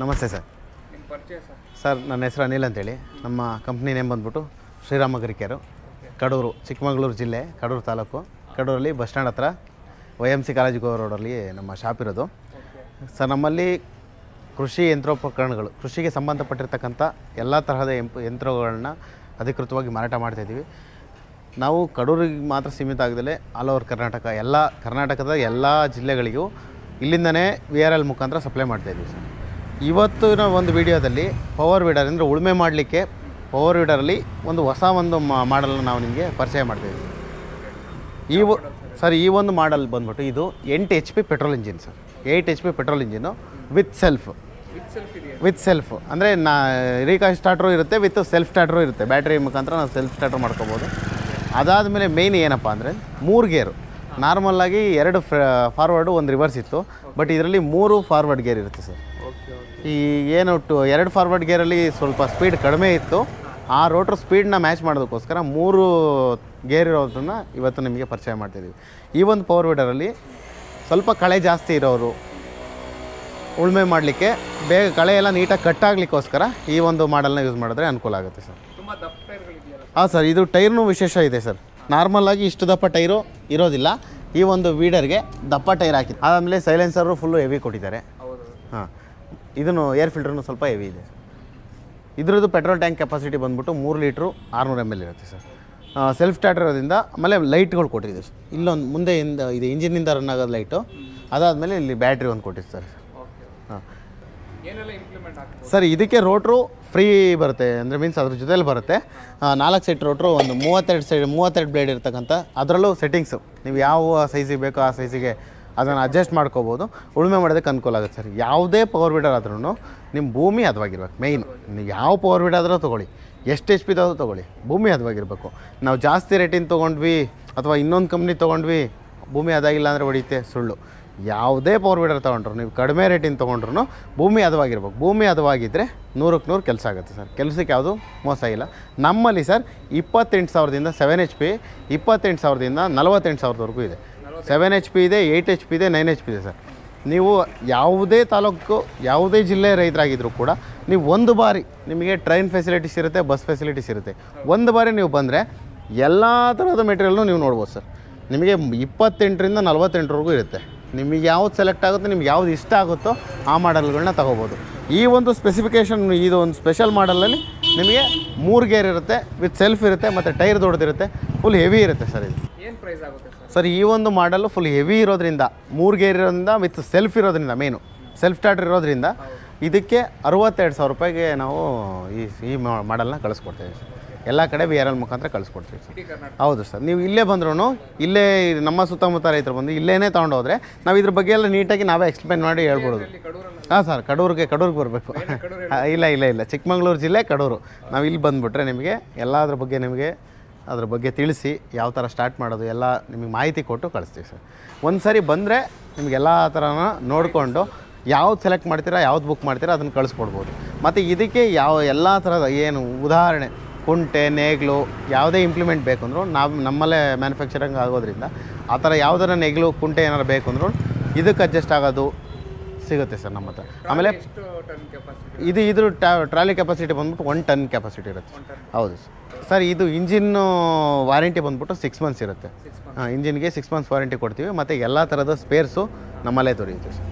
ನಮಸ್ತೆ ಸರ್. ನಿಮ್ಮ ಪರಿಚಯ ಸರ್, ನನ್ನ ಹೆಸರು ಅನಿಲ್ ಅಂತೇಳಿ. ನಮ್ಮ ಕಂಪ್ನಿ ನೇಮ್ ಬಂದ್ಬಿಟ್ಟು ಶ್ರೀರಾಮ ಅಗ್ರಿಕೇರು, ಕಡೂರು, ಚಿಕ್ಕಮಗಳೂರು ಜಿಲ್ಲೆ, ಕಡೂರು ತಾಲೂಕು. ಕಡೂರಲ್ಲಿ ಬಸ್ ಸ್ಟ್ಯಾಂಡ್ ಹತ್ರ YMC ಕಾಲೇಜು ರೋಡಲ್ಲಿ ನಮ್ಮ ಶಾಪ್ ಇರೋದು. ಸರ್, ನಮ್ಮಲ್ಲಿ ಕೃಷಿ ಯಂತ್ರೋಪಕರಣಗಳು, ಕೃಷಿಗೆ ಸಂಬಂಧಪಟ್ಟಿರ್ತಕ್ಕಂಥ ಎಲ್ಲ ತರಹದ ಯಂತ್ರಗಳನ್ನ ಅಧಿಕೃತವಾಗಿ ಮಾರಾಟ ಮಾಡ್ತಾಯಿದ್ದೀವಿ. ನಾವು ಕಡೂರಿಗೆ ಮಾತ್ರ ಸೀಮಿತ ಆಗದಲ್ಲೇ ಆಲ್ ಓವರ್ ಕರ್ನಾಟಕದ ಎಲ್ಲ ಜಿಲ್ಲೆಗಳಿಗೂ ಇಲ್ಲಿಂದನೇ VRL ಮುಖಾಂತರ ಸಪ್ಲೈ ಮಾಡ್ತಾಯಿದ್ದೀವಿ ಸರ್. ಇವತ್ತಿನ ಒಂದು ವಿಡಿಯೋದಲ್ಲಿ ಪವರ್ ವೀಡರ್ ಅಂದರೆ ಉಳುಮೆ ಮಾಡಲಿಕ್ಕೆ ಪವರ್ ವೀಡರಲ್ಲಿ ಒಂದು ಹೊಸ ಮಾಡಲ್ನ ನಾವು ನಿಮಗೆ ಪರಿಚಯ ಮಾಡ್ತಾಯಿದ್ದೀವಿ. ಈ ಒಂದು ಮಾಡಲ್ ಬಂದ್ಬಿಟ್ಟು ಇದು 8 HP petrol engine sir. 8 HP petrol engine with self ಅಂದರೆ ರೀಕಾಲ್ ಸ್ಟಾರ್ಟ್ರು ಇರುತ್ತೆ, ವಿತ್ ಸೆಲ್ಫ್ ಸ್ಟಾರ್ಟ್ರು ಇರುತ್ತೆ. ಬ್ಯಾಟ್ರಿ ಮುಖಾಂತರ ನಾವು ಸೆಲ್ಫ್ ಸ್ಟಾರ್ಟ್ರ್ ಮಾಡ್ಕೋಬೋದು. ಅದಾದಮೇಲೆ ಮೇಯ್ನ್ ಏನಪ್ಪ ಅಂದರೆ 3 ಗೇರು. ನಾರ್ಮಲ್ಲಾಗಿ 2 ಫಾರ್ವರ್ಡು 1 ರಿವರ್ಸ್ ಇತ್ತು, ಬಟ್ ಇದರಲ್ಲಿ 3 ಫಾರ್ವರ್ಡ್ ಗೇರ್ ಇರುತ್ತೆ ಸರ್. ಈ ಏನು 2 ಫಾರ್ವರ್ಡ್ ಗೇರಲ್ಲಿ ಸ್ವಲ್ಪ ಸ್ಪೀಡ್ ಕಡಿಮೆ ಇತ್ತು, ಆ ರೋಟ್ರ್ ಸ್ಪೀಡನ್ನ ಮ್ಯಾಚ್ ಮಾಡೋದಕ್ಕೋಸ್ಕರ 3 ಗೇರ್ ಇರೋದನ್ನು ಇವತ್ತು ನಿಮಗೆ ಪರಿಚಯ ಮಾಡ್ತಿದ್ದೀವಿ. ಈ ಒಂದು ಪವರ್ ವೀಡರಲ್ಲಿ ಸ್ವಲ್ಪ ಕಳೆ ಜಾಸ್ತಿ ಇರೋರು ಉಳುಮೆ ಮಾಡಲಿಕ್ಕೆ ಬೇಗ ಕಳೆ ಎಲ್ಲ ನೀಟಾಗಿ ಕಟ್ಟಾಗಲಿಕ್ಕೋಸ್ಕರ ಈ ಒಂದು ಮಾಡಲ್ನ ಯೂಸ್ ಮಾಡಿದ್ರೆ ಅನುಕೂಲ ಆಗುತ್ತೆ ಸರ್. ಹಾಂ ಸರ್, ಇದು ಟೈರ್ನೂ ವಿಶೇಷ ಇದೆ ಸರ್. ನಾರ್ಮಲಾಗಿ ಇಷ್ಟು ದಪ್ಪ ಟೈರು ಇರೋದಿಲ್ಲ, ಈ ಒಂದು ವೀಡರ್ಗೆ ದಪ್ಪ ಟೈರ್ ಹಾಕಿದ್ದು. ಆದಮೇಲೆ ಸೈಲೆನ್ಸರು ಫುಲ್ಲು ಹೆವಿ ಕೊಟ್ಟಿದ್ದಾರೆ. ಹಾಂ, ಇದನ್ನು ಏರ್ ಫಿಲ್ಟ್ರೂ ಸ್ವಲ್ಪ ಹೆವಿ ಇದೆ. ಇದ್ರದ್ದು ಪೆಟ್ರೋಲ್ ಟ್ಯಾಂಕ್ ಕೆಪಾಸಿಟಿ ಬಂದ್ಬಿಟ್ಟು 3 ಲೀಟ್ರು 600 ml ಇರುತ್ತೆ ಸರ್. ಸೆಲ್ಫ್ ಸ್ಟಾರ್ಟ್ ಇರೋದ್ರಿಂದ ಆಮೇಲೆ ಲೈಟ್ಗಳು ಕೊಟ್ಟಿದೆ ಸರ್. ಇಲ್ಲೊಂದು ಮುಂದೆಯಿಂದ ಇದು ಇಂಜಿನಿಂದ ರನ್ ಆಗೋದು ಲೈಟು, ಅದಾದಮೇಲೆ ಇಲ್ಲಿ ಬ್ಯಾಟ್ರಿ ಒಂದು ಕೊಟ್ಟಿರ್ತಾರೆ ಸರ್. ಹಾಂ ಸರ್, ಇದಕ್ಕೆ ರೋಟ್ರು ಫ್ರೀ ಬರುತ್ತೆ, ಅಂದರೆ ಮೀನ್ಸ್ ಅದ್ರ ಜೊತೆಲಿ ಬರುತ್ತೆ. 4 ಸೆಟ್ ರೋಟ್ರು, ಒಂದು 32 ಬ್ಲೇಡ್ ಇರ್ತಕ್ಕಂಥ. ಅದರಲ್ಲೂ ಸೆಟ್ಟಿಂಗ್ಸು ನೀವು ಯಾವ ಸೈಜಿಗೆ ಬೇಕೋ ಆ ಸೈಜಿಗೆ ಅದನ್ನು ಅಡ್ಜಸ್ಟ್ ಮಾಡ್ಕೋಬೋದು. ಉಳುಮೆ ಮಾಡೋದಕ್ಕೆ ಅನುಕೂಲ ಆಗುತ್ತೆ ಸರ್. ಯಾವುದೇ ಪವರ್ ವೀಡರ್ ಆದ್ರೂ ನಿಮ್ಮ ಭೂಮಿ ಹದವಾಗಿರ್ಬೇಕು ಮೇಯ್ನ್. ನೀವು ಯಾವ ಪವರ್ ವೀಡರ್ ಆದರೂ ತೊಗೊಳ್ಳಿ, ಎಷ್ಟು HP ದಾದ್ರೂ ತೊಗೊಳ್ಳಿ, ಭೂಮಿ ಹದವಾಗಿರಬೇಕು. ನಾವು ಜಾಸ್ತಿ ರೇಟಿನ ತೊಗೊಂಡ್ವಿ ಅಥವಾ ಇನ್ನೊಂದು ಕಂಪ್ನಿ ತೊಗೊಂಡ್ವಿ, ಭೂಮಿ ಹದಾಗಿಲ್ಲ ಅಂದರೆ ಹೊಡಿತೆ, ಸುಳ್ಳು. ಯಾವುದೇ ಪವರ್ ವೀಡರ್ ತೊಗೊಂಡ್ರು ನೀವು ಕಡಿಮೆ ರೇಟಿನ ತೊಗೊಂಡ್ರು ಭೂಮಿ ಹದವಾಗಿರ್ಬೇಕು. ಭೂಮಿ ಹದವಾಗಿದ್ದರೆ 100ಕ್ಕೆ 100 ಕೆಲಸ ಆಗುತ್ತೆ ಸರ್. ಕೆಲಸಕ್ಕೆ ಯಾವುದು ಮೋಸ ಇಲ್ಲ. ನಮ್ಮಲ್ಲಿ ಸರ್ 28,000ದಿಂದ 7 HP, 28,000ದಿಂದ 48,000ವರೆಗೂ ಇದೆ. 7 HP ಇದೆ, 8 HP ಇದೆ, 9 HP ಇದೆ ಸರ್. ನೀವು ಯಾವುದೇ ತಾಲೂಕು, ಯಾವುದೇ ಜಿಲ್ಲೆ ರೈತರಾಗಿದ್ದರೂ ಕೂಡ ನೀವು ಒಂದು ಬಾರಿ, ನಿಮಗೆ ಟ್ರೈನ್ ಫೆಸಿಲಿಟೀಸ್ ಇರುತ್ತೆ, ಬಸ್ ಫೆಸಿಲಿಟೀಸ್ ಇರುತ್ತೆ. ಒಂದು ಬಾರಿ ನೀವು ಬಂದರೆ ಎಲ್ಲ ಥರದ ಮೆಟೀರಿಯಲ್ನು ನೀವು ನೋಡ್ಬೋದು ಸರ್. ನಿಮಗೆ 28ರಿಂದ 48ವರೆಗೂ ಇರುತ್ತೆ. ನಿಮಗೆ ಯಾವ್ದು ಸೆಲೆಕ್ಟ್ ಆಗುತ್ತೋ, ನಿಮ್ಗೆ ಯಾವ್ದು ಇಷ್ಟ ಆಗುತ್ತೋ ಆ ಮಾಡಲ್ಗಳನ್ನ ತೊಗೋಬೋದು. ಈ ಒಂದು ಸ್ಪೆಸಿಫಿಕೇಷನ್, ಇದು ಒಂದು ಸ್ಪೆಷಲ್ ಮಾಡಲಲ್ಲಿ ನಿಮಗೆ 3 ಗೇರ್ ಇರುತ್ತೆ, ವಿತ್ ಸೆಲ್ಫ್ ಇರುತ್ತೆ, ಮತ್ತು ಟೈರ್ ದೊಡ್ಡದಿರುತ್ತೆ, ಫುಲ್ ಹೆವಿ ಇರುತ್ತೆ ಸರ್. ಇದು ಏನು ಪ್ರೈಸ್ ಆಗುತ್ತೆ ಸರ್? ಈ ಒಂದು ಮಾಡಲು ಫುಲ್ ಹೆವಿ ಇರೋದ್ರಿಂದ, 3 ಗೇರ್ ಇರೋದ್ರಿಂದ, ವಿತ್ ಸೆಲ್ಫ್ ಇರೋದ್ರಿಂದ, ಮೇನು ಸೆಲ್ಫ್ ಸ್ಟಾರ್ಟರ್ ಇರೋದ್ರಿಂದ ಇದಕ್ಕೆ 62,000 ರೂಪಾಯಿಗೆ ನಾವು ಈ ಮಾಡಲ್ನ ಕಳಿಸ್ಕೊಡ್ತೇವೆ ಸರ್. ಎಲ್ಲ ಕಡೆ VRL ಮುಖಾಂತರ ಕಳಿಸ್ಕೊಡ್ತೀವಿ ಸರ್. ಹೌದು ಸರ್, ನೀವು ಇಲ್ಲೇ ಬಂದ್ರೂ, ಇಲ್ಲೇ ನಮ್ಮ ಸುತ್ತಮುತ್ತ ರೈತರು ಬಂದು ಇಲ್ಲೇ ತೊಗೊಂಡೋದ್ರೆ ನಾವು ಇದ್ರ ಬಗ್ಗೆ ಎಲ್ಲ ನೀಟಾಗಿ ನಾವೇ ಎಕ್ಸ್ಪ್ಲೇನ್ ಮಾಡಿ ಹೇಳ್ಬೋದು. ಹಾಂ ಸರ್, ಕಡೂರಿಗೆ ಬರಬೇಕು. ಇಲ್ಲ, ಚಿಕ್ಕಮಗಳೂರು ಜಿಲ್ಲೆ ಕಡೂರು. ನಾವು ಇಲ್ಲಿ ಬಂದುಬಿಟ್ರೆ ನಿಮಗೆ ಎಲ್ಲದ್ರ ಬಗ್ಗೆ ಅದ್ರ ಬಗ್ಗೆ ತಿಳಿಸಿ ಯಾವ ಥರ ಸ್ಟಾರ್ಟ್ ಮಾಡೋದು ಎಲ್ಲ ನಿಮಗೆ ಮಾಹಿತಿ ಕೊಟ್ಟು ಕಳಿಸ್ತೀವಿ ಸರ್. ಒಂದು ಸಾರಿ ಬಂದರೆ ನಿಮ್ಗೆ ಎಲ್ಲ ಥರನ ನೋಡಿಕೊಂಡು ಯಾವ್ದು ಸೆಲೆಕ್ಟ್ ಮಾಡ್ತೀರಾ, ಯಾವ್ದು ಬುಕ್ ಮಾಡ್ತೀರಾ ಅದನ್ನು ಕಳಿಸ್ಕೊಡ್ಬೋದು. ಮತ್ತು ಇದಕ್ಕೆ ಎಲ್ಲ ಥರದ ಏನು ಉದಾಹರಣೆ, ಕುಂಟೆ, ನೇಗ್ಲು, ಯಾವುದೇ ಇಂಪ್ಲಿಮೆಂಟ್ ಬೇಕು ಅಂದರೂ ನಮ್ಮಲ್ಲೇ ಮ್ಯಾನುಫ್ಯಾಕ್ಚರಿಂಗ್ ಆಗೋದ್ರಿಂದ ಆ ಥರ ಯಾವುದರ ನೇಗ್ಲು, ಕುಂಟೆ ಏನಾರು ಬೇಕು ಅಂದರೂ ಇದಕ್ಕೆ ಅಡ್ಜಸ್ಟ್ ಆಗೋದು ಸಿಗುತ್ತೆ ಸರ್ ನಮ್ಮ ಹತ್ರ. ಆಮೇಲೆ ಇದ್ರ ಟ್ರಾಲಿ ಕೆಪಾಸಿಟಿ ಬಂದ್ಬಿಟ್ಟು 1 ಟನ್ ಕೆಪಾಸಿಟಿ ಇರುತ್ತೆ. ಹೌದು ಸರ್. ಇದು ಇಂಜಿನ್ನು ವಾರಂಟಿ ಬಂದ್ಬಿಟ್ಟು 6 ಮಂತ್ಸ್ ಇರುತ್ತೆ. ಇಂಜಿನ್ಗೆ 6 ಮಂತ್ಸ್ ವಾರಂಟಿ ಕೊಡ್ತೀವಿ. ಮತ್ತು ಎಲ್ಲ ಥರದ ಸ್ಪೇರ್ಸು ನಮ್ಮಲ್ಲೇ ದೊರೆಯುತ್ತೆ ಸರ್.